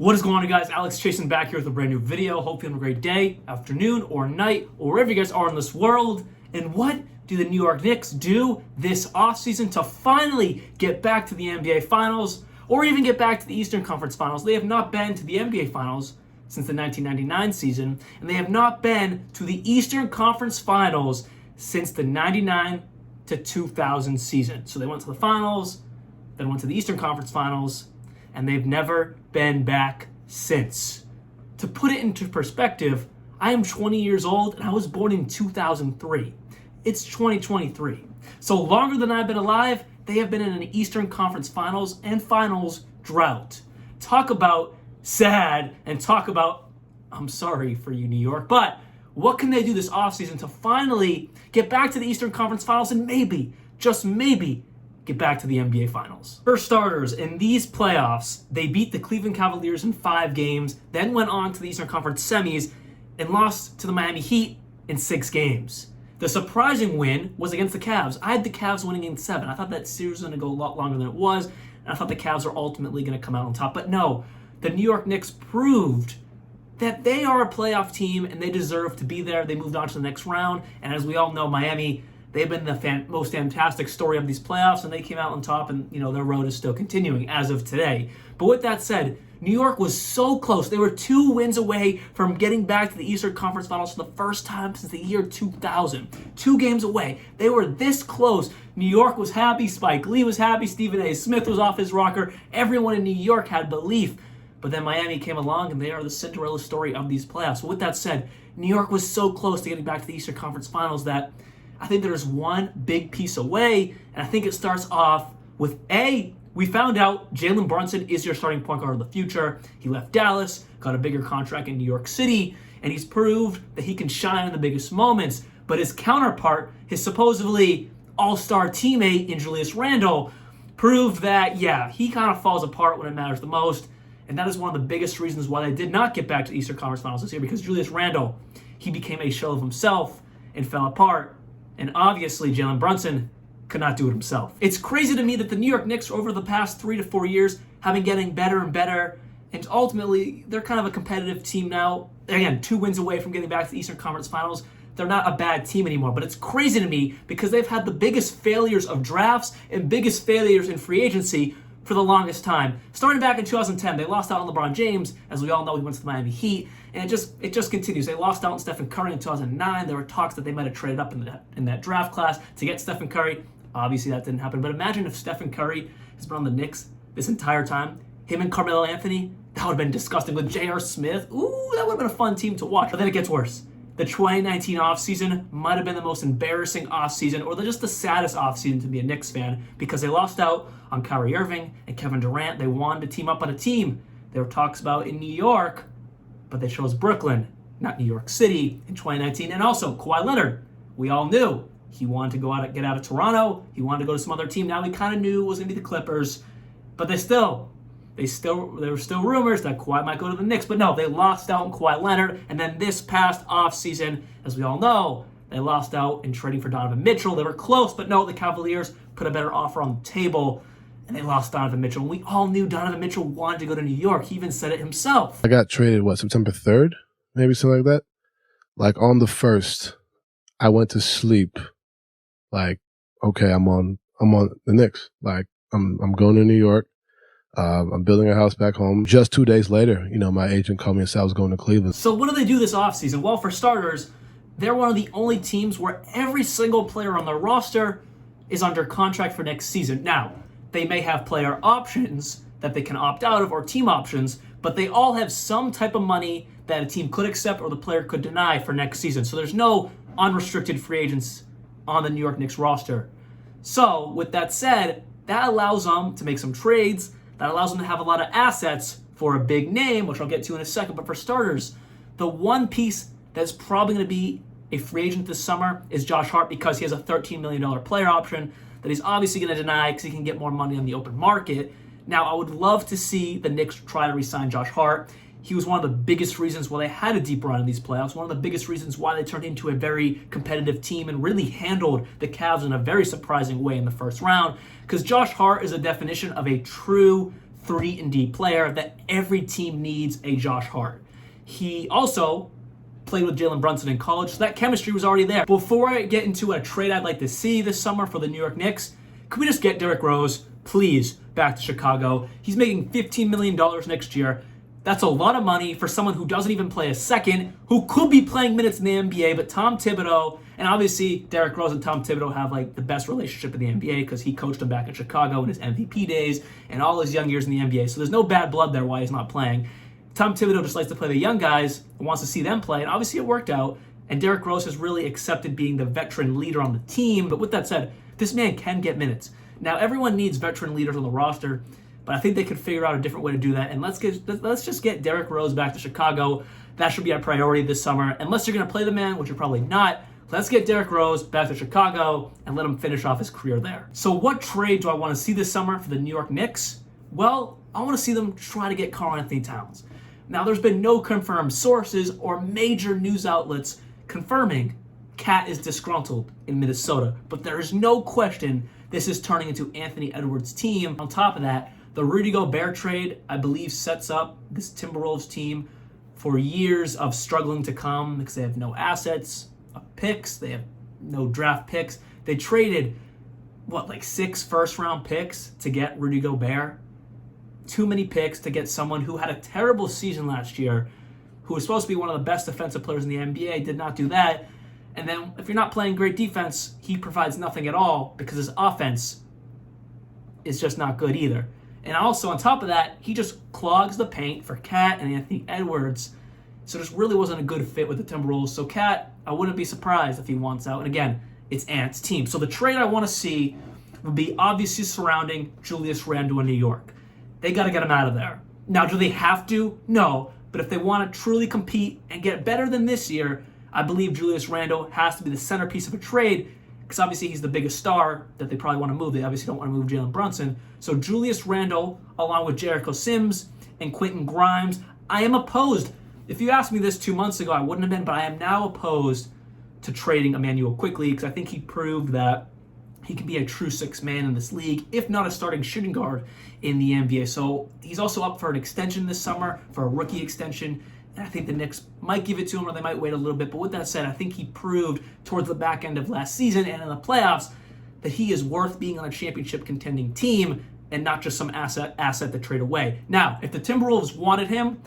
What is going on, guys? Alex Chasen back here with a brand new video. Hope you're having a great day, afternoon, or night, or wherever you guys are in this world. And what do the New York Knicks do this offseason to finally get back to the NBA Finals, or even get back to the Eastern Conference Finals? They have not been to the NBA Finals since the 1999 season, and they have not been to the Eastern Conference Finals since the 99 to 2000 season. So they went to the Finals, then went to the Eastern Conference Finals, and they've never been back since. To put it into perspective, I am 20 years old and I was born in 2003. It's 2023. So longer than I've been alive, they have been in an Eastern Conference Finals and Finals drought. Talk about sad, and talk about, I'm sorry for you, New York, but what can they do this offseason to finally get back to the Eastern Conference Finals and maybe, just maybe, get back to the NBA Finals? For starters, in these playoffs, they beat the Cleveland Cavaliers in 5 games, then went on to the Eastern Conference semis and lost to the Miami Heat in 6 games. The surprising win was against the Cavs. I had the Cavs winning in 7. I thought that series was going to go a lot longer than it was, and I thought the Cavs were ultimately going to come out on top. But no, the New York Knicks proved that they are a playoff team and they deserve to be there. They moved on to the next round, and as we all know, Miami, they've been the most fantastic story of these playoffs, and they came out on top, and their road is still continuing as of today. But with that said, New York was so close. They were 2 wins away from getting back to the Eastern Conference Finals for the first time since the year 2000. 2 games away. They were this close. New York was happy. Spike Lee was happy. Stephen A. Smith was off his rocker. Everyone in New York had belief. But then Miami came along, and they are the Cinderella story of these playoffs. But with that said, New York was so close to getting back to the Eastern Conference Finals that I think there's one big piece away, and I think it starts off with we found out Jalen Brunson is your starting point guard of the future. He left Dallas, got a bigger contract in New York City, and he's proved that he can shine in the biggest moments. But his counterpart, his supposedly all-star teammate in Julius Randle, proved that, he kind of falls apart when it matters the most. And that is one of the biggest reasons why they did not get back to the Eastern Conference Finals this year, because Julius Randle, he became a shell of himself and fell apart. And obviously, Jalen Brunson could not do it himself. It's crazy to me that the New York Knicks, over the past 3 to 4 years, have been getting better and better. And ultimately, they're kind of a competitive team now. Again, 2 wins away from getting back to the Eastern Conference Finals. They're not a bad team anymore. But it's crazy to me because they've had the biggest failures of drafts and biggest failures in free agency for the longest time. Starting back in 2010, they lost out on LeBron James. As we all know, he went to the Miami Heat. And it just continues. They lost out on Stephen Curry in 2009. There were talks that they might have traded up in that draft class to get Stephen Curry. Obviously, that didn't happen. But imagine if Stephen Curry has been on the Knicks this entire time. Him and Carmelo Anthony, that would have been disgusting. With J.R. Smith, ooh, that would have been a fun team to watch. But then it gets worse. The 2019 offseason might have been the most embarrassing offseason, or just the saddest offseason to be a Knicks fan, because they lost out on Kyrie Irving and Kevin Durant. They wanted to team up on a team there were talks about in New York, but they chose Brooklyn, not New York City, in 2019. And also, Kawhi Leonard, we all knew he wanted to get out of Toronto. He wanted to go to some other team. Now we kind of knew it was going to be the Clippers, but there were still rumors that Kawhi might go to the Knicks. But no, they lost out on Kawhi Leonard. And then this past offseason, as we all know, they lost out in trading for Donovan Mitchell. They were close, but no, the Cavaliers put a better offer on the table, and they lost Donovan Mitchell. And we all knew Donovan Mitchell wanted to go to New York. He even said it himself. I got traded, September 3rd? Maybe something like that? Like, on the 1st, I went to sleep. Like, okay, I'm on the Knicks. Like, I'm going to New York. I'm building a house back home. Just 2 days later, my agent called me and said I was going to Cleveland. So what do they do this offseason? Well, for starters, they're one of the only teams where every single player on their roster is under contract for next season. Now, they may have player options that they can opt out of, or team options, but they all have some type of money that a team could accept or the player could deny for next season. So there's no unrestricted free agents on the New York Knicks roster. So with that said, that allows them to make some trades. That allows them to have a lot of assets for a big name, which I'll get to in a second. But for starters, the one piece that's probably going to be a free agent this summer is Josh Hart, because he has a $13 million player option that he's obviously going to deny because he can get more money on the open market. Now, I would love to see the Knicks try to re-sign Josh Hart. He was one of the biggest reasons why they had a deep run in these playoffs, one of the biggest reasons why they turned into a very competitive team and really handled the Cavs in a very surprising way in the first round, because Josh Hart is a definition of a true 3-and-D player that every team needs a Josh Hart. He also played with Jalen Brunson in college, so that chemistry was already there. Before I get into a trade I'd like to see this summer for the New York Knicks, can we just get Derrick Rose, please, back to Chicago? He's making $15 million next year. That's a lot of money for someone who doesn't even play a second, who could be playing minutes in the NBA, but Tom Thibodeau, and obviously Derrick Rose and Tom Thibodeau have like the best relationship in the NBA because he coached him back in Chicago in his MVP days and all his young years in the NBA. So there's no bad blood there why he's not playing. Tom Thibodeau just likes to play the young guys and wants to see them play, and obviously it worked out. And Derrick Rose has really accepted being the veteran leader on the team. But with that said, this man can get minutes. Now, everyone needs veteran leaders on the roster, but I think they could figure out a different way to do that. And let's just get Derrick Rose back to Chicago. That should be our priority this summer. Unless you're going to play the man, which you're probably not, let's get Derrick Rose back to Chicago and let him finish off his career there. So what trade do I want to see this summer for the New York Knicks? Well, I want to see them try to get Karl-Anthony Towns. Now, there's been no confirmed sources or major news outlets confirming Cat is disgruntled in Minnesota, but there is no question this is turning into Anthony Edwards' team. On top of that, the Rudy Gobert trade, I believe, sets up this Timberwolves team for years of struggling to come because they have no assets, picks, they have no draft picks. They traded, 6 first-round picks to get Rudy Gobert? Too many picks to get someone who had a terrible season last year, who was supposed to be one of the best defensive players in the NBA, did not do that. And then if you're not playing great defense, he provides nothing at all because his offense is just not good either. And also on top of that, he just clogs the paint for Cat and Anthony Edwards. So this really wasn't a good fit with the Timberwolves. So Cat, I wouldn't be surprised if he wants out. And again, it's Ant's team. So the trade I want to see would be obviously surrounding Julius Randle in New York. They got to get him out of there. Now, do they have to? No. But if they want to truly compete and get better than this year, I believe Julius Randle has to be the centerpiece of a trade because obviously he's the biggest star that they probably want to move. They obviously don't want to move Jalen Brunson. So Julius Randle, along with Jericho Sims and Quentin Grimes, I am opposed. If you asked me this 2 months ago, I wouldn't have been, but I am now opposed to trading Emmanuel quickly because I think he proved that he can be a true sixth man in this league, if not a starting shooting guard in the NBA. So he's also up for an extension this summer, for a rookie extension. And I think the Knicks might give it to him or they might wait a little bit. But with that said, I think he proved towards the back end of last season and in the playoffs that he is worth being on a championship contending team and not just some asset to trade away. Now, if the Timberwolves wanted him,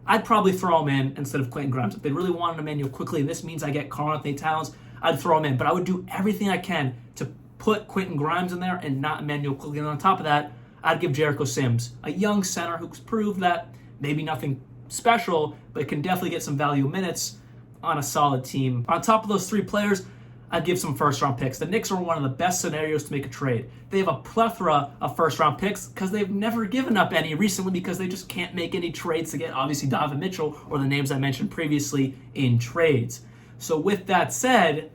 I'd probably throw him in instead of Quentin Grimes. If they really wanted Emmanuel quickly, and this means I get Karl-Anthony Towns, I'd throw him in. But I would do everything I can to put Quentin Grimes in there and not Emmanuel quickly. And on top of that, I'd give Jericho Sims, a young center who's proved that maybe nothing special, but can definitely get some value minutes on a solid team. On top of those 3 players, I'd give some first-round picks. The Knicks are one of the best scenarios to make a trade. They have a plethora of first-round picks because they've never given up any recently because they just can't make any trades to get, obviously, Donovan Mitchell or the names I mentioned previously in trades. So with that said,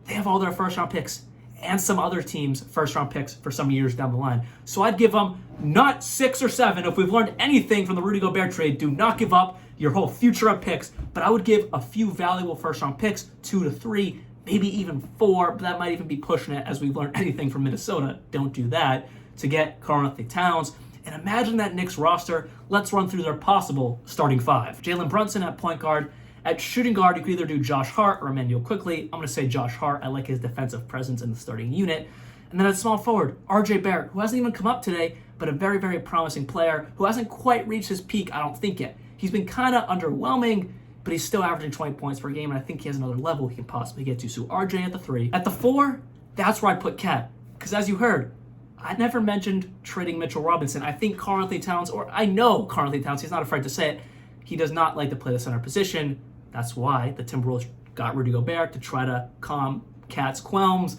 they have all their first-round picks and some other teams' first-round picks for some years down the line. So I'd give them not 6 or 7. If we've learned anything from the Rudy Gobert trade, do not give up your whole future of picks. But I would give a few valuable first-round picks, 2 to 3, maybe even 4, but that might even be pushing it as we've learned anything from Minnesota. Don't do that. To get Karl-Anthony Towns. And imagine that Knicks roster. Let's run through their possible starting 5. Jalen Brunson at point guard. At shooting guard, you could either do Josh Hart or Emmanuel Quickly. I'm going to say Josh Hart. I like his defensive presence in the starting unit. And then at small forward, RJ Barrett, who hasn't even come up today, but a very, very promising player who hasn't quite reached his peak, I don't think yet. He's been kind of underwhelming, but he's still averaging 20 points per game, and I think he has another level he can possibly get to. So RJ at the 3. At the 4, that's where I put Cat. Because as you heard, I never mentioned trading Mitchell Robinson. I think Karl-Anthony Towns, or I know Karl-Anthony Towns, he's not afraid to say it, he does not like to play the center position. That's why the Timberwolves got Rudy Gobert to try to calm Cat's qualms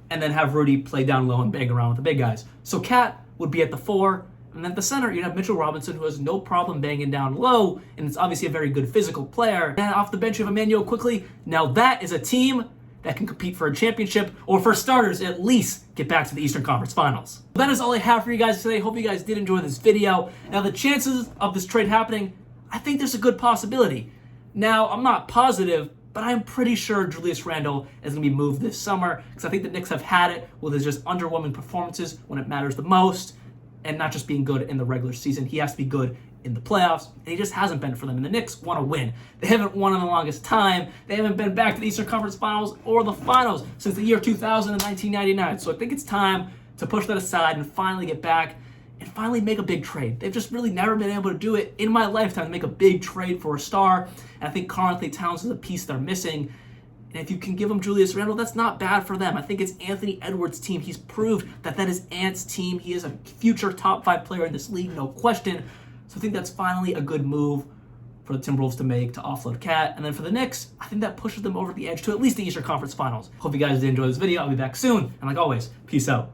and then have Rudy play down low and bang around with the big guys. So Cat would be at the 4, and then at the center, you'd have Mitchell Robinson, who has no problem banging down low, and it's obviously a very good physical player. And off the bench, you have Emmanuel Quickly. Now that is a team that can compete for a championship, or for starters, at least get back to the Eastern Conference Finals. That is all I have for you guys today. Hope you guys did enjoy this video. Now, the chances of this trade happening, I think there's a good possibility. Now, I'm not positive, but I'm pretty sure Julius Randle is going to be moved this summer because I think the Knicks have had it with his just underwhelming performances when it matters the most. and not just being good in the regular season. He has to be good in the playoffs, and he just hasn't been for them. And the Knicks want to win. They haven't won in the longest time. They haven't been back to the Eastern Conference Finals or the Finals since the year 2000 and 1999. So I think it's time to push that aside and finally get back and finally make a big trade. They've just really never been able to do it in my lifetime, to make a big trade for a star. And I think Karl-Anthony Towns is a piece they're missing. And if you can give them Julius Randle, that's not bad for them. I think it's Anthony Edwards' team. He's proved that that is Ant's team. He is a future top 5 player in this league, no question. So I think that's finally a good move for the Timberwolves to make, to offload Cat. And then for the Knicks, I think that pushes them over the edge to at least the Eastern Conference Finals. Hope you guys did enjoy this video. I'll be back soon. And like always, peace out.